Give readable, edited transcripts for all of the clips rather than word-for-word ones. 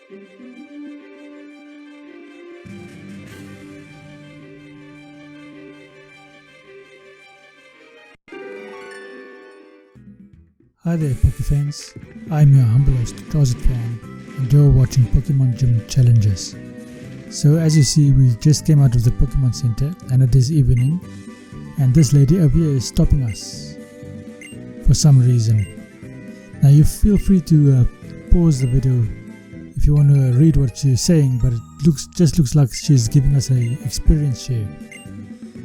Hi there Pokefans, I'm your humble host Closet Fan and you're watching Pokemon Gym Challenges. So as you see, we just came out of the Pokemon Center and it is evening, and this lady over here is stopping us for some reason. Now you feel free to pause the video if you want to read what she's saying, but it just looks like she's giving us an experience share,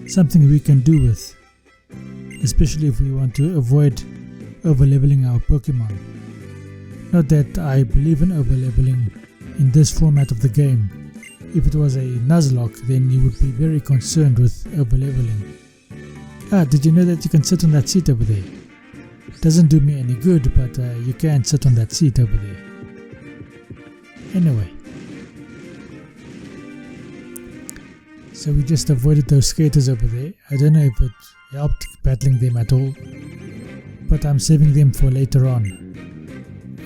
something we can do with, especially if we want to avoid over-leveling our Pokemon. Not that I believe in over-leveling in this format of the game. If it was a Nuzlocke, then you would be very concerned with over-leveling. Did you know that you can sit on that seat over there? Doesn't do me any good, but you can sit on that seat over there. Anyway, so we just avoided those skaters over there. I don't know if it helped battling them at all, but I'm saving them for later on.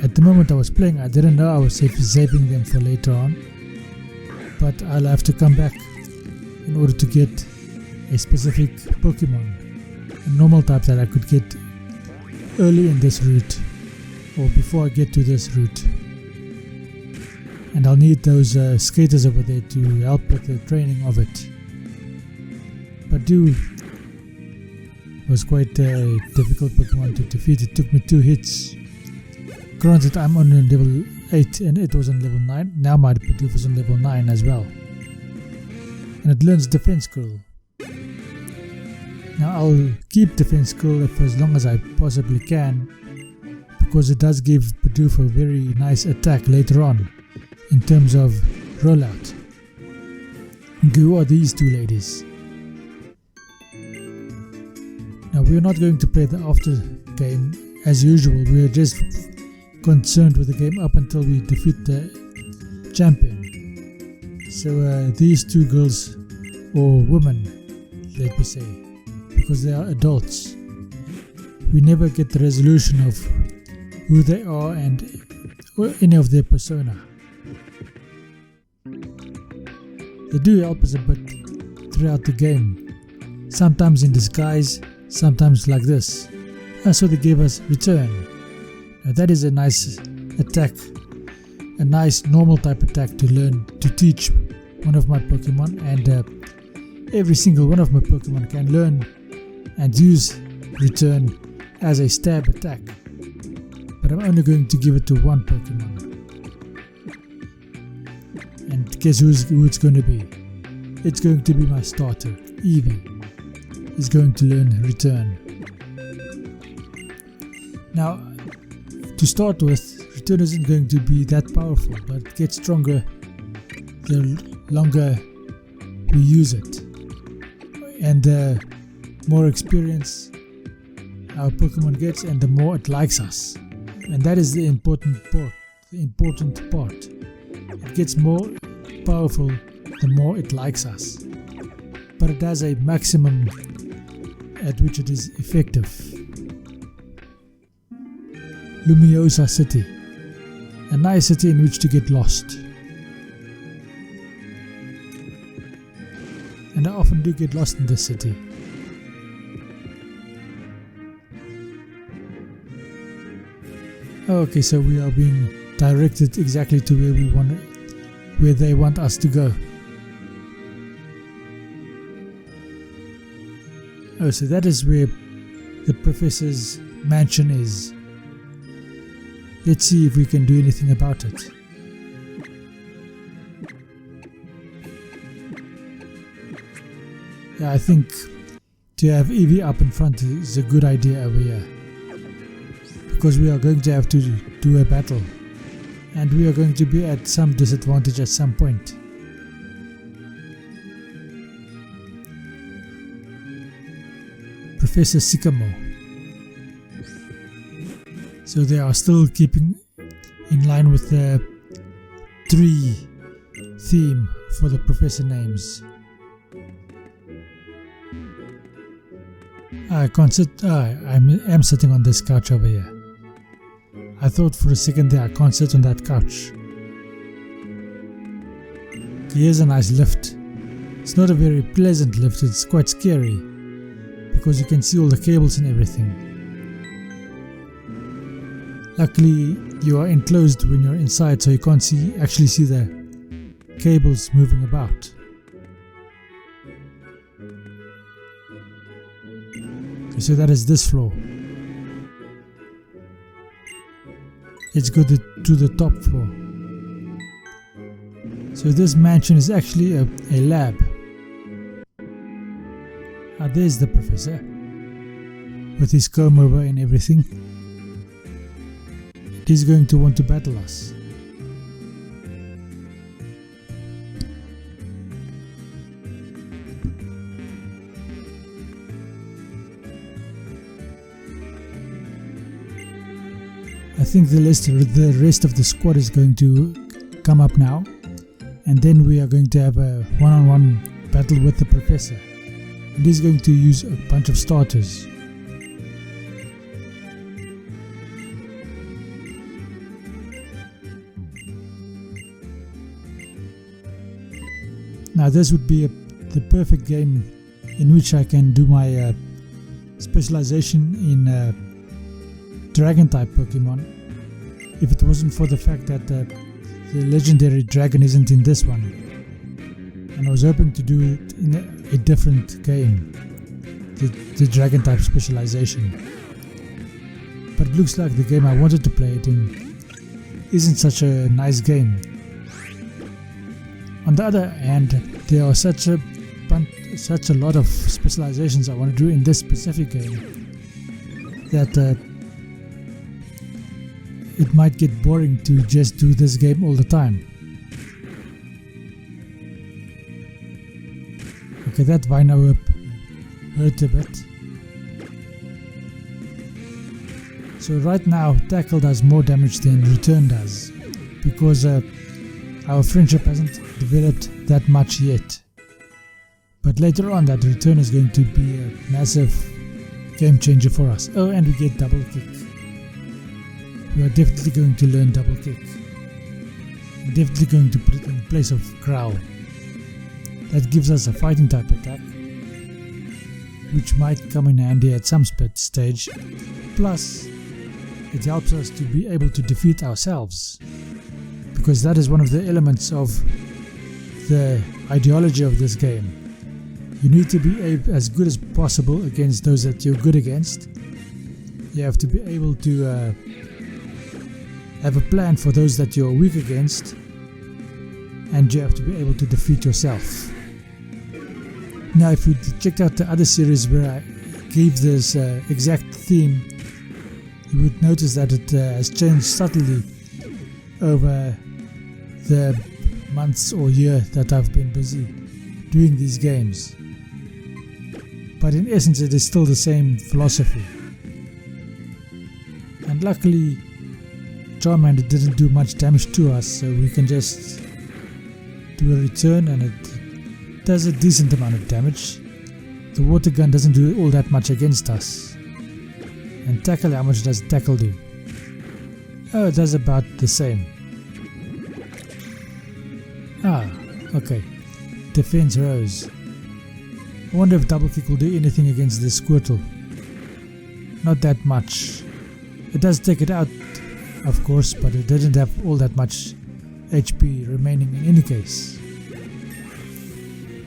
At the moment I was playing, I didn't know I was saving them for later on, but I'll have to come back in order to get a specific Pokemon, a normal type that I could get early in this route or before I get to this route. And I'll need those skaters over there to help with the training of it. But was quite a difficult Pokemon to defeat. It took me 2 hits. Granted, I'm on level 8 and it was on level 9. Now my Bidoof is on level 9 as well. And it learns Defense Curl. Now I'll keep Defense Curl for as long as I possibly can, because it does give Bidoof a very nice attack later on in terms of rollout. Who are these two ladies? Now we're not going to play the after game as usual. We're just concerned with the game up until we defeat the champion. So these two girls, or women let me say, because they are adults, we never get the resolution of who they are and or any of their persona. They do help us a bit throughout the game, sometimes in disguise, sometimes like this. So they gave us Return. Now that is a nice attack, a nice normal type attack to learn, to teach one of my Pokemon, and every single one of my Pokemon can learn and use Return as a stab attack. But I'm only going to give it to one Pokemon. And guess who it's going to be? It's going to be my starter, Eevee. Is going to learn Return. Now, to start with, Return isn't going to be that powerful, but it gets stronger the longer we use it, and the more experience our Pokemon gets, and the more it likes us. And that is the important part. It gets more powerful the more it likes us, but it has a maximum at which it is effective. Lumiosa City, a nice city in which to get lost, and I often do get lost in this city. Okay, so we are being directed exactly to where they want us to go. Oh, so that is where the professor's mansion is. Let's see if we can do anything about it. Yeah, I think to have Eevee up in front is a good idea over here, because we are going to have to do a battle, and we are going to be at some disadvantage at some point. Professor Sycamore. So they are still keeping in line with the 3 theme for the professor names. I can't sit. I'm sitting on this couch over here. I thought for a second there I can't sit on that couch. Here's a nice lift. It's not a very pleasant lift, it's quite scary because you can see all the cables and everything. Luckily you are enclosed when you're inside, so you can't actually see the cables moving about. Okay, so that is this floor. Let's go to the top floor. So this mansion is actually a lab. There's the professor with his comb over and everything. He's going to want to battle us. I think the rest of the squad is going to come up now, and then we are going to have a one-on-one battle with the professor, and he's going to use a bunch of starters. Now this would be the perfect game in which I can do my specialization in dragon type Pokemon, if it wasn't for the fact that the legendary dragon isn't in this one, and I was hoping to do it in a different game, the dragon type specialization, but it looks like the game I wanted to play it in isn't such a nice game. On the other hand, there are such a lot of specializations I want to do in this specific game that it might get boring to just do this game all the time. Okay, that Vino Whip hurt a bit. So right now Tackle does more damage than Return does, because our friendship hasn't developed that much yet. But later on that Return is going to be a massive game changer for us. Oh, and we get Double Kick. We are definitely going to learn Double Kick. I'm definitely going to put it in place of Growl. That gives us a fighting type attack, which might come in handy at some stage. Plus, it helps us to be able to defeat ourselves, because that is one of the elements of the ideology of this game. You need to be as good as possible against those that you're good against. You have to be able to have a plan for those that you're weak against, and you have to be able to defeat yourself. Now, if you checked out the other series where I gave this exact theme, you would notice that it has changed subtly over the months or year that I've been busy doing these games. But in essence, it is still the same philosophy. And luckily, Charmander didn't do much damage to us, so we can just do a return and it does a decent amount of damage. The water gun doesn't do all that much against us. And Tackle, how much does Tackle do? Oh, it does about the same. Ah, okay. Defense rose. I wonder if Double Kick will do anything against this Squirtle. Not that much. It does take it out, of course, but it didn't have all that much HP remaining in any case.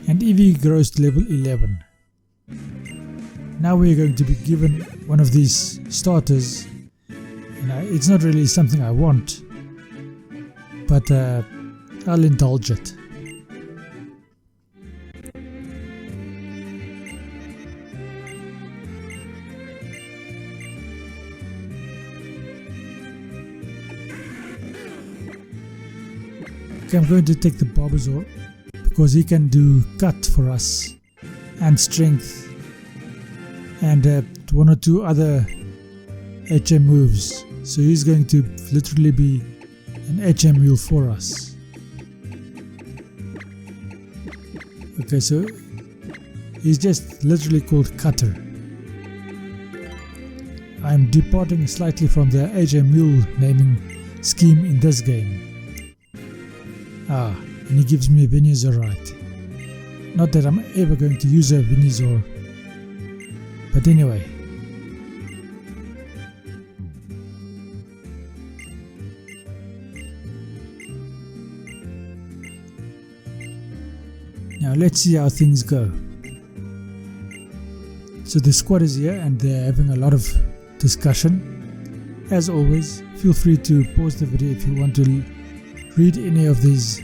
And Eevee grows to level 11. Now we're going to be given one of these starters. And it's not really something I want, but I'll indulge it. Okay, I'm going to take the Bulbasaur because he can do cut for us and strength and one or two other HM moves. So he's going to literally be an HM wheel for us. Okay, so he's just literally called Cutter. I'm departing slightly from the HM wheel naming scheme in this game. and he gives me a Venusaur right. Not that I'm ever going to use a Venusaur, but anyway. Now let's see how things go. So the squad is here and they're having a lot of discussion. As always, feel free to pause the video if you want to read any of these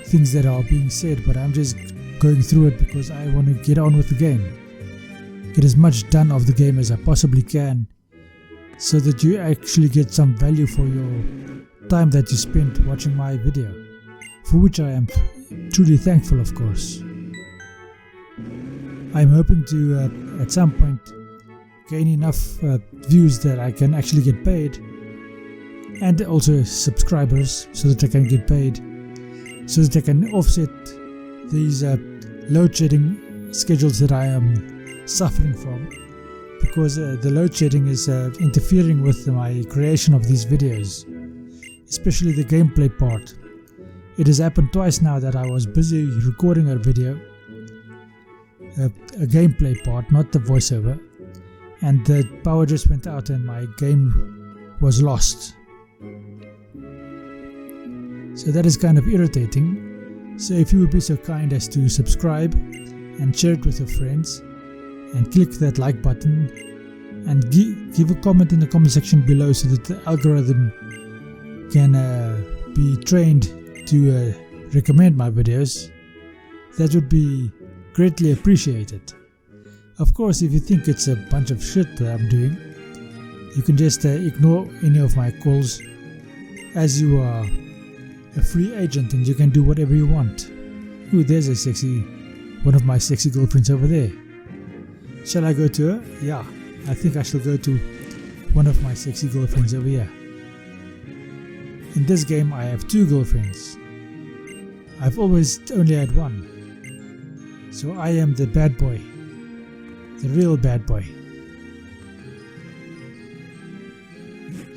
things that are being said, but I'm just going through it because I want to get on with the game. Get as much done of the game as I possibly can so that you actually get some value for your time that you spent watching my video, for which I am truly thankful, of course. I'm hoping to at some point gain enough views that I can actually get paid, and also subscribers so that I can get paid, so that I can offset these load shedding schedules that I am suffering from, because the load shedding is interfering with my creation of these videos, especially the gameplay part. It has happened twice now that I was busy recording a video, a gameplay part, not the voiceover, and the power just went out and my game was lost. So that is kind of irritating. So if you would be so kind as to subscribe and share it with your friends, and click that like button, and give a comment in the comment section below so that the algorithm can be trained to recommend my videos, that would be greatly appreciated. Of course, if you think it's a bunch of shit that I'm doing, you can just ignore any of my calls, as you are a free agent and you can do whatever you want. Ooh, there's one of my sexy girlfriends over there. Shall I go to her? Yeah, I think I shall go to one of my sexy girlfriends over here. In this game I have 2 girlfriends. I've always only had one. So I am the bad boy. The real bad boy.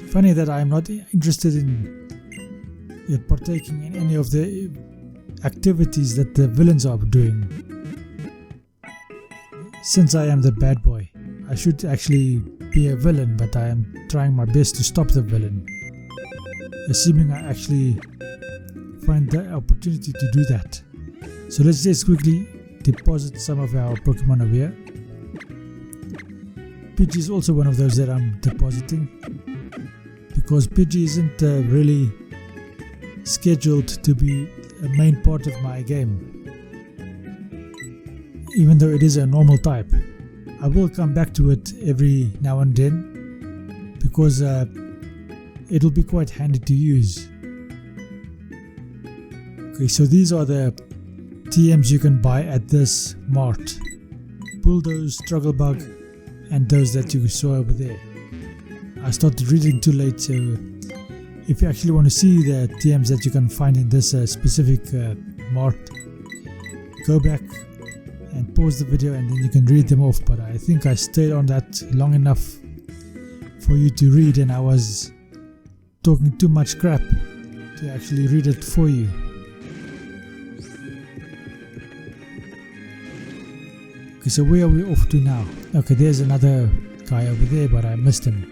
Funny that I am not interested in partaking in any of the activities that the villains are doing. Since I am the bad boy, I should actually be a villain, but I am trying my best to stop the villain. Assuming I actually find the opportunity to do that. So let's just quickly deposit some of our Pokemon over here. Pidgey is also one of those that I'm depositing, because Pidgey isn't really scheduled to be a main part of my game, even though it is a normal type. I will come back to it every now and then, because it'll be quite handy to use. Okay, so these are the TMs you can buy at this mart. Bulldoze, Strugglebug, and those that you saw over there. I started reading too late, so if you actually want to see the TMs that you can find in this specific mart, go back and pause the video and then you can read them off. But I think I stayed on that long enough for you to read, and I was talking too much crap to actually read it for you. Okay, so where are we off to now? Okay, there's another guy over there, but I missed him.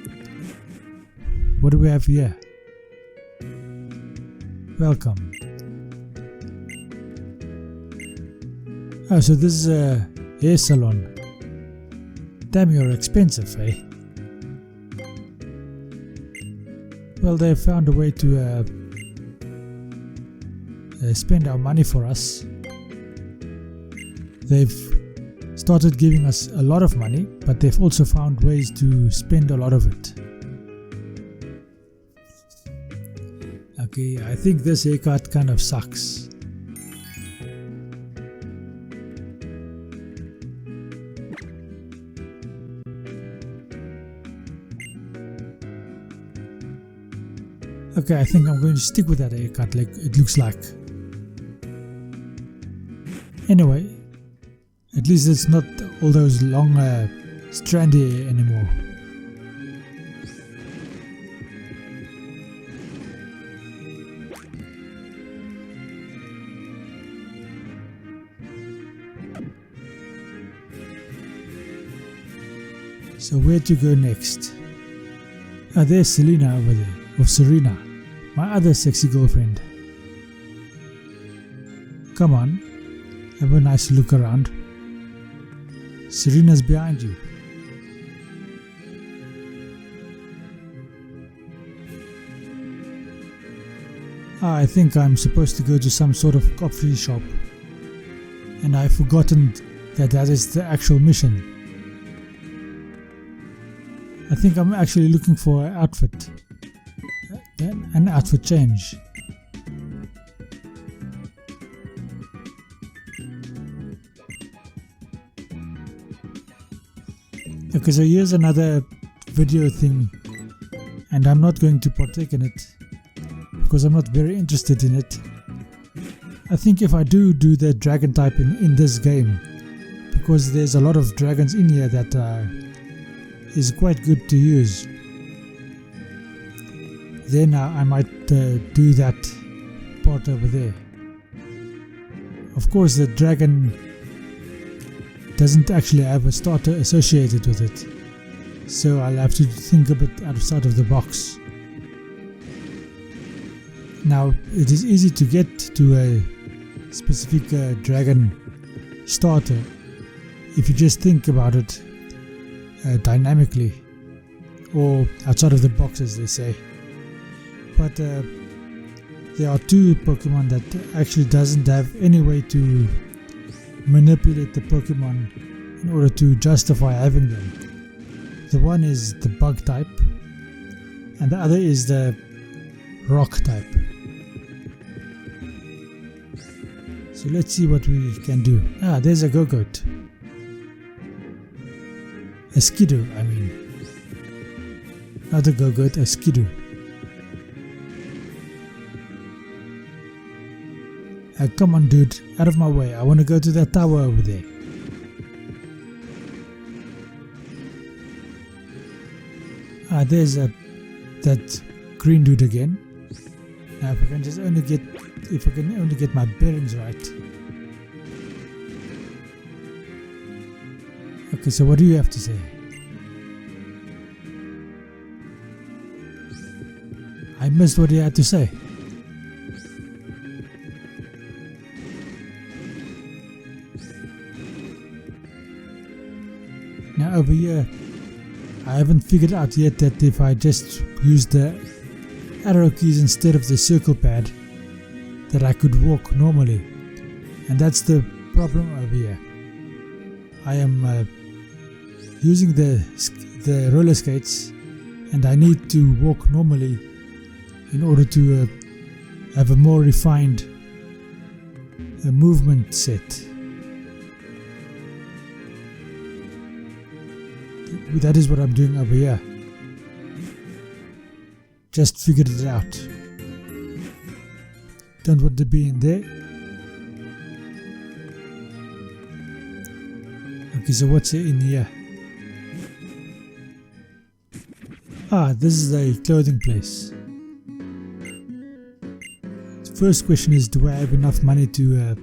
What do we have here? Welcome. Oh, so this is a hair salon. Damn, you're expensive, eh? Well, they found a way to spend our money for us. They've started giving us a lot of money, but they've also found ways to spend a lot of it. Okay, I think this haircut kind of sucks. Okay, I think I'm going to stick with that haircut, like it looks like. Anyway, at least it's not all those long strand hair anymore. So where to go next? Ah, there's Selena over there, or Serena, my other sexy girlfriend. Come on, have a nice look around. Serena's behind you. I think I'm supposed to go to some sort of coffee shop, and I've forgotten that is the actual mission. I think I'm actually looking for an outfit change. Okay, so here's another video thing, and I'm not going to partake in it because I'm not very interested in it. I think if I do the dragon type in this game, because there's a lot of dragons in here that is quite good to use, then I might do that part over there. Of course, the dragon doesn't actually have a starter associated with it, so I'll have to think a bit outside of the box. Now, it is easy to get to a specific dragon starter if you just think about it dynamically, or outside of the box, as they say. But there are two Pokemon that actually doesn't have any way to manipulate the Pokemon in order to justify having them. The one is the bug type, and the other is the rock type. So let's see what we can do. Ah, there's a Go-Goat. A Skidoo, I mean. Not a Go-Goat, a Skidoo. Come on, dude, out of my way. I want to go to that tower over there. Ah, there's that green dude again. Now, if I can only get my bearings right. Okay, so what do you have to say? I missed what he had to say. Now over here, I haven't figured out yet that if I just use the arrow keys instead of the circle pad, that I could walk normally. And that's the problem over here. I am using the roller skates, and I need to walk normally in order to have a more refined movement set. That is what I'm doing over here. Just figured it out. Don't want to be in there. Okay, so what's in here? Ah, this is a clothing place. The first question is, do I have enough money to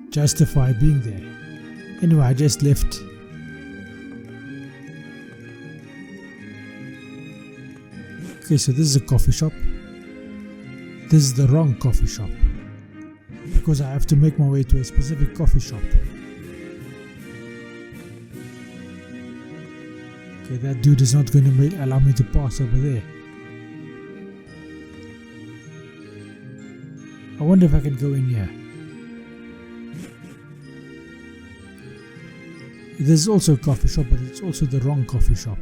justify being there? Anyway, I just left. Okay, so this is a coffee shop. This is the wrong coffee shop, because I have to make my way to a specific coffee shop. Okay, that dude is not going to allow me to pass over there. I wonder if I can go in here. There's also a coffee shop, but it's also the wrong coffee shop.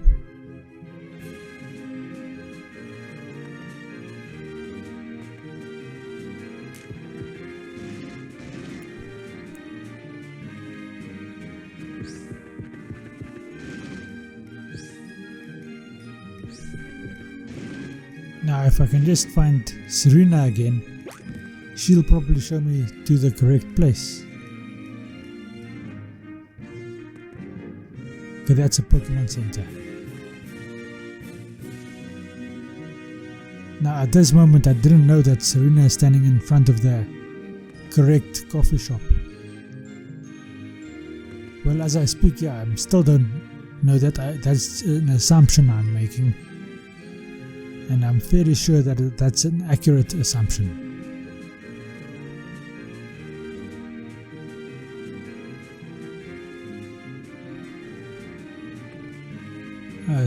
Now if I can just find Serena again, she'll probably show me to the correct place. Okay, that's a Pokemon Center. Now at this moment I didn't know that Serena is standing in front of the correct coffee shop. Well, as I speak, yeah, I still don't No, that's an assumption I'm making, and I'm fairly sure that that's an accurate assumption.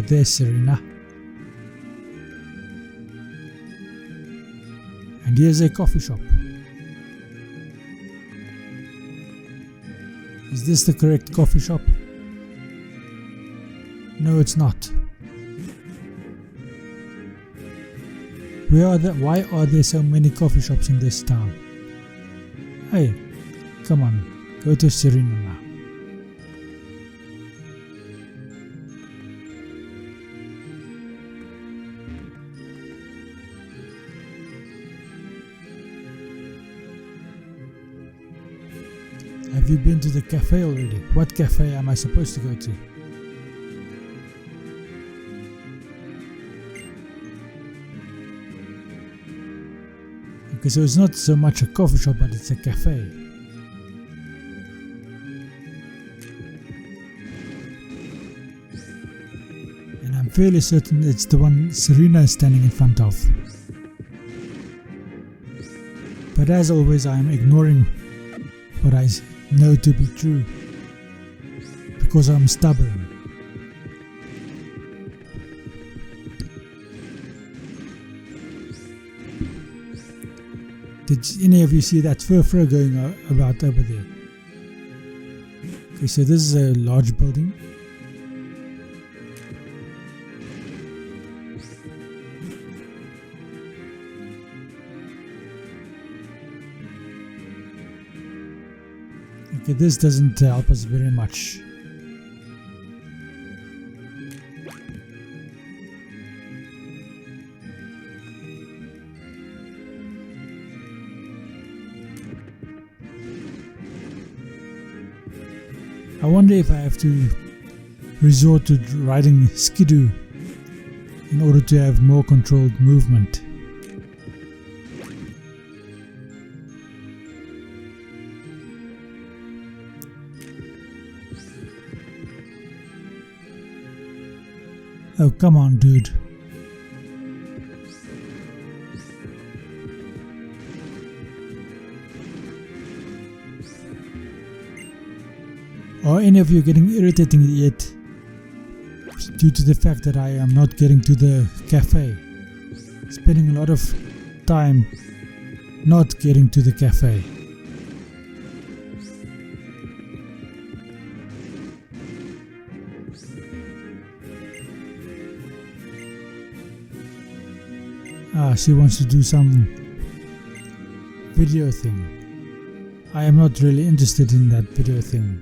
There's Serena. And here's a coffee shop. Is this the correct coffee shop? No, it's not. Why are there so many coffee shops in this town? Hey, come on, go to Serena now. Have you been to the cafe already? What cafe am I supposed to go to? Okay, so it's not so much a coffee shop, but it's a cafe. And I'm fairly certain it's the one Serena is standing in front of. But as always, I am ignoring what I know to be true, because I'm stubborn. Did any of you see that fur going about over there? Okay, so this is a large building. Okay, this doesn't help us very much. I wonder if I have to resort to riding skidoo in order to have more controlled movement. Oh, come on, dude. Are any of you getting irritating yet due to the fact that I am not getting to the cafe? Spending a lot of time not getting to the cafe. She wants to do some video thing. I am not really interested in that video thing.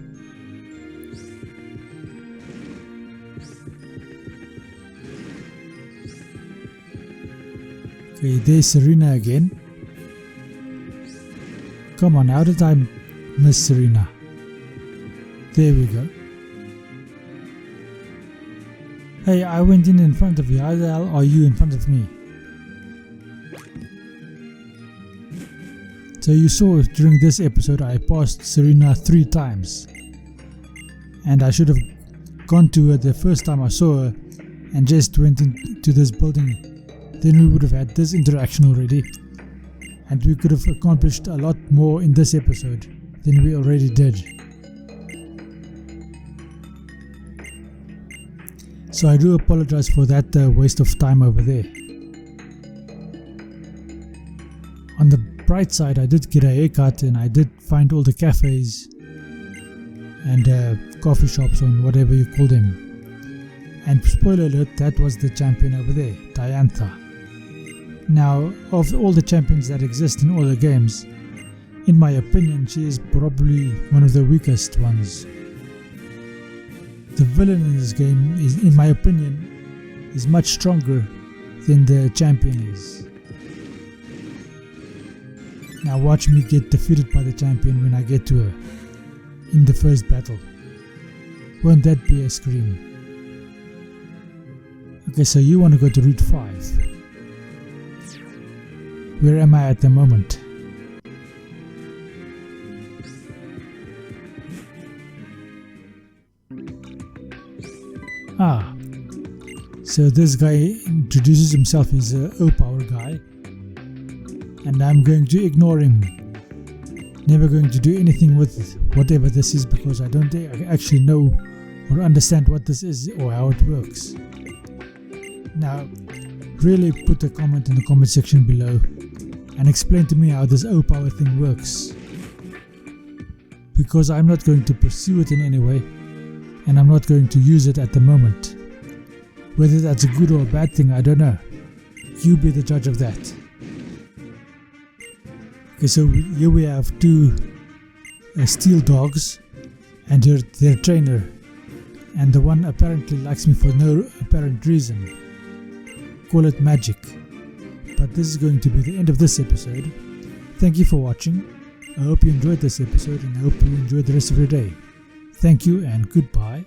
Okay, there's Serena again. Come on, how did I miss Serena? There we go. Hey, I went in front of you. How the hell are you in front of me? So you saw during this episode I passed Serena 3 times. And I should have gone to her the first time I saw her and just went into this building. Then we would have had this interaction already. And we could have accomplished a lot more in this episode than we already did. So I do apologize for that waste of time over there. On the bright side, I did get a haircut and I did find all the cafes and coffee shops and whatever you call them. And spoiler alert, that was the champion over there, Diantha. Now, of all the champions that exist in all the games, in my opinion, she is probably one of the weakest ones. The villain in this game, in my opinion, is much stronger than the champion is. Now watch me get defeated by the champion when I get to her in the first battle. Won't that be a scream? Okay, so you want to go to Route 5. Where am I at the moment? So this guy introduces himself, he's a O-Power guy, and I'm going to ignore him. Never going to do anything with whatever this is because I don't actually know or understand what this is or how it works. Now, really put a comment in the comment section below and explain to me how this O-Power thing works, because I'm not going to pursue it in any way and I'm not going to use it at the moment. Whether that's a good or a bad thing, I don't know. You be the judge of that. Okay, so here we have two steel dogs and their trainer, and the one apparently likes me for no apparent reason. Call it magic. But this is going to be the end of this episode. Thank you for watching. I hope you enjoyed this episode and I hope you enjoy the rest of your day. Thank you and goodbye.